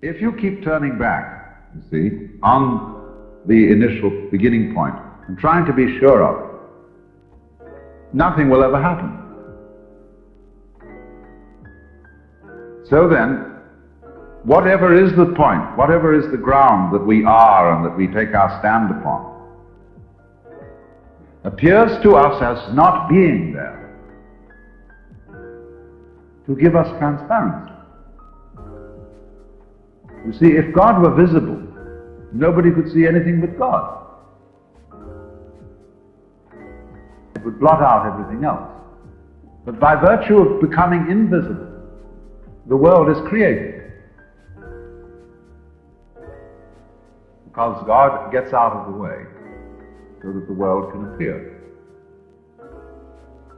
If you keep turning back, you see, on the initial beginning point and trying to be sure of it, nothing will ever happen. So then, whatever is the point, whatever is the ground that we are and that we take our stand upon, appears to us as not being there to give us transparency. You see, if God were visible, nobody could see anything but God. It would blot out everything else. But by virtue of becoming invisible, the world is created. Because God gets out of the way so that the world can appear.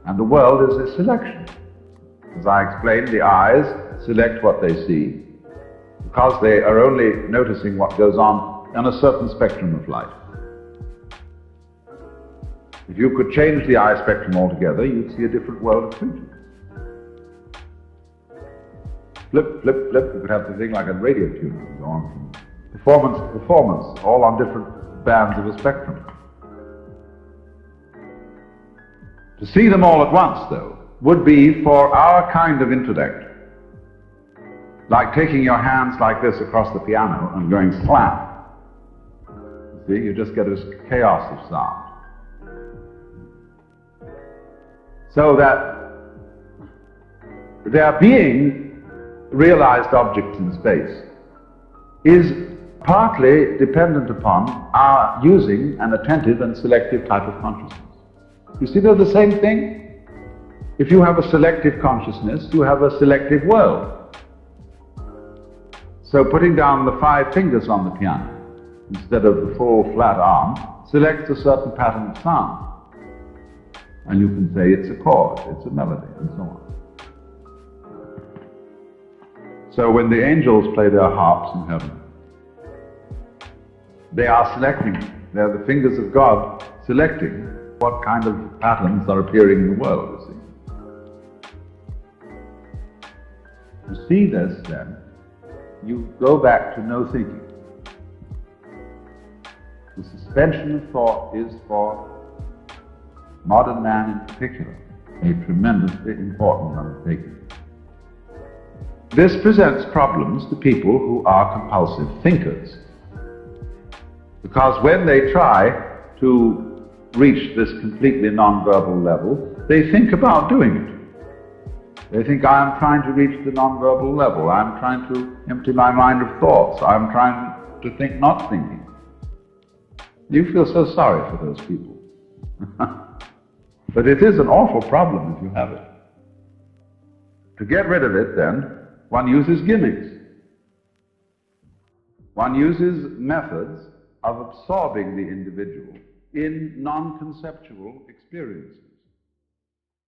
And the world is a selection. As I explained, the eyes select what they see because they are only noticing what goes on a certain spectrum of light. If you could change the eye spectrum altogether, you'd see a different world of creatures. Flip, flip, flip, you could have the thing like a radio tune and go on from performance to performance, all on different bands of a spectrum. To see them all at once, though, would be for our kind of intellect like taking your hands like this across the piano and going slap. You see, you just get this chaos of sound. So that their being realized objects in space is partly dependent upon our using an attentive and selective type of consciousness. You see, they're the same thing. If you have a selective consciousness, you have a selective world. So putting down the 5 fingers on the piano instead of the full flat arm selects a certain pattern of sound. And you can say it's a chord, it's a melody, and so on. So when the angels play their harps in heaven, they are selecting, they're the fingers of God selecting what kind of patterns are appearing in the world, you see. To see this, then, you go back to no thinking. The suspension of thought is, for modern man in particular, a tremendously important undertaking. This presents problems to people who are compulsive thinkers, because when they try to reach this completely non-verbal level, they think about doing it. They think, I am trying to reach the non-verbal level, I am trying to empty my mind of thoughts, I am trying to think not thinking. You feel so sorry for those people. But it is an awful problem if you have it. To get rid of it, then, one uses gimmicks. One uses methods of absorbing the individual in non-conceptual experiences.